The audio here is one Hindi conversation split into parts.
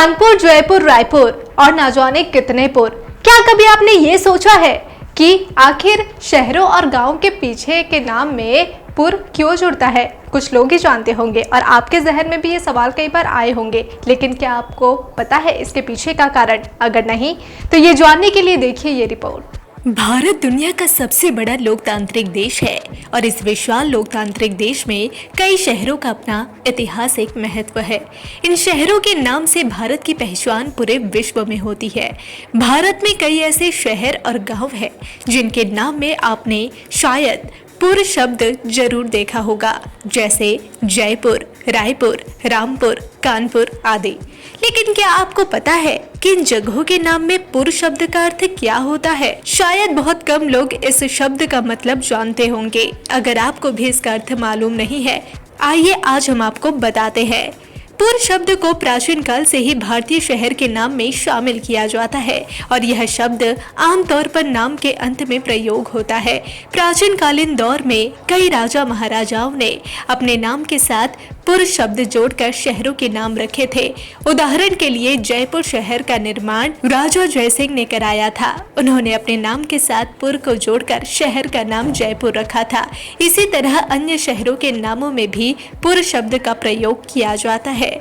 कानपुर, जयपुर, रायपुर और ना जाने कितने पुर। क्या कभी आपने ये सोचा है कि आखिर शहरों और गांव के पीछे के नाम में पुर क्यों जुड़ता है? कुछ लोग ही जानते होंगे और आपके जहन में भी ये सवाल कई बार आए होंगे, लेकिन क्या आपको पता है इसके पीछे का कारण? अगर नहीं तो ये जानने के लिए देखिए ये रिपोर्ट। भारत दुनिया का सबसे बड़ा लोकतांत्रिक देश है और इस विशाल लोकतांत्रिक देश में कई शहरों का अपना ऐतिहासिक महत्व है। इन शहरों के नाम से भारत की पहचान पूरे विश्व में होती है। भारत में कई ऐसे शहर और गांव हैं जिनके नाम में आपने शायद पुर शब्द जरूर देखा होगा, जैसे जयपुर, रायपुर, रामपुर, कानपुर आदि। लेकिन क्या आपको पता है कि इन जगहों के नाम में पुर शब्द का अर्थ क्या होता है? शायद बहुत कम लोग इस शब्द का मतलब जानते होंगे। अगर आपको भी इसका अर्थ मालूम नहीं है, आइए आज हम आपको बताते हैं। पुर शब्द को प्राचीन काल से ही भारतीय शहर के नाम में शामिल किया जाता है और यह शब्द आमतौर पर नाम के अंत में प्रयोग होता है। प्राचीन कालीन दौर में कई राजा महाराजाओं ने अपने नाम के साथ पुर शब्द जोड़कर शहरों के नाम रखे थे। उदाहरण के लिए जयपुर शहर का निर्माण राजा जयसिंह ने कराया था। उन्होंने अपने नाम के साथ पुर को जोड़कर शहर का नाम जयपुर रखा था। इसी तरह अन्य शहरों के नामों में भी पुर शब्द का प्रयोग किया जाता है।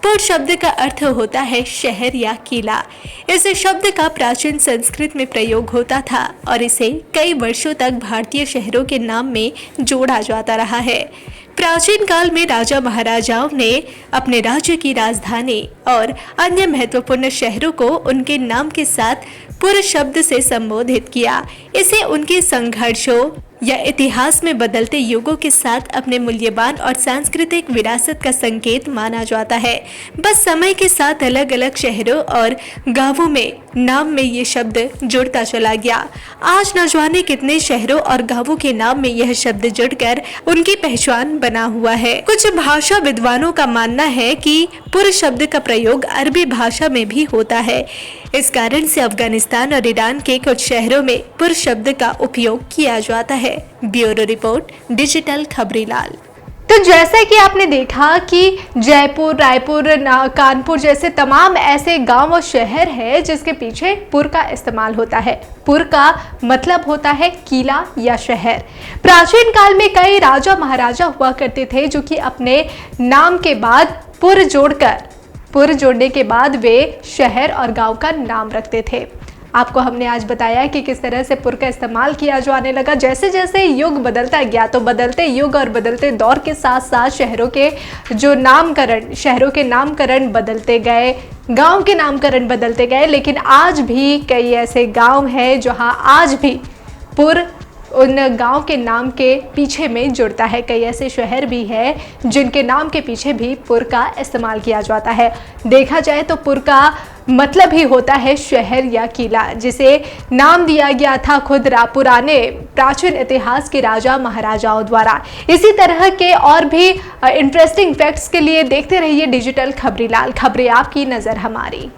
पुर शब्द का अर्थ होता है शहर या किला। इस शब्द का प्राचीन संस्कृत में प्रयोग होता था और इसे कई वर्षों तक भारतीय शहरों के नाम में जोड़ा जाता रहा है। प्राचीन काल में राजा महाराजाओं ने अपने राज्य की राजधानी और अन्य महत्वपूर्ण शहरों को उनके नाम के साथ पुर शब्द से संबोधित किया। इसे उनके संघर्षों या इतिहास में बदलते युगों के साथ अपने मूल्यवान और सांस्कृतिक विरासत का संकेत माना जाता है। बस समय के साथ अलग अलग शहरों और गांवों में नाम में ये शब्द जुड़ता चला गया। आज न जाने कितने शहरों और गांवों के नाम में यह शब्द जुड़कर उनकी पहचान बना हुआ है। कुछ भाषा विद्वानों का मानना है कि पुर शब्द का प्रयोग अरबी भाषा में भी होता है। इस कारण से अफगानिस्तान और ईरान के कुछ शहरों में पुर शब्द का उपयोग किया जाता है। Bureau report, digital Khabarilal. तो जैसा कि आपने देखा कि जयपुर, रायपुर, कानपुर जैसे तमाम ऐसे गांव और शहर है जिसके पीछे पुर का इस्तेमाल होता है। पुर का मतलब होता है किला या शहर। प्राचीन काल में कई राजा महाराजा हुआ करते थे जो कि अपने नाम के बाद पुर जोड़ने के बाद वे शहर और गांव का नाम रखते थे। आपको हमने आज बताया कि किस तरह से पुर का इस्तेमाल किया जाने लगा। जैसे जैसे युग बदलता गया तो बदलते युग और बदलते दौर के साथ साथ शहरों के नामकरण बदलते गए, गांव के नामकरण बदलते गए। लेकिन आज भी कई ऐसे गांव हैं जहां आज भी पुर उन गांव के नाम के पीछे में जुड़ता है। कई ऐसे शहर भी हैं जिनके नाम के पीछे भी पुर का इस्तेमाल किया जाता है। देखा जाए तो पुर का मतलब ही होता है शहर या किला, जिसे नाम दिया गया था खुद पुराने प्राचीन इतिहास के राजा महाराजाओं द्वारा। इसी तरह के और भी इंटरेस्टिंग फैक्ट्स के लिए देखते रहिए डिजिटल खबरीलाल। खबरें आपकी, नज़र हमारी।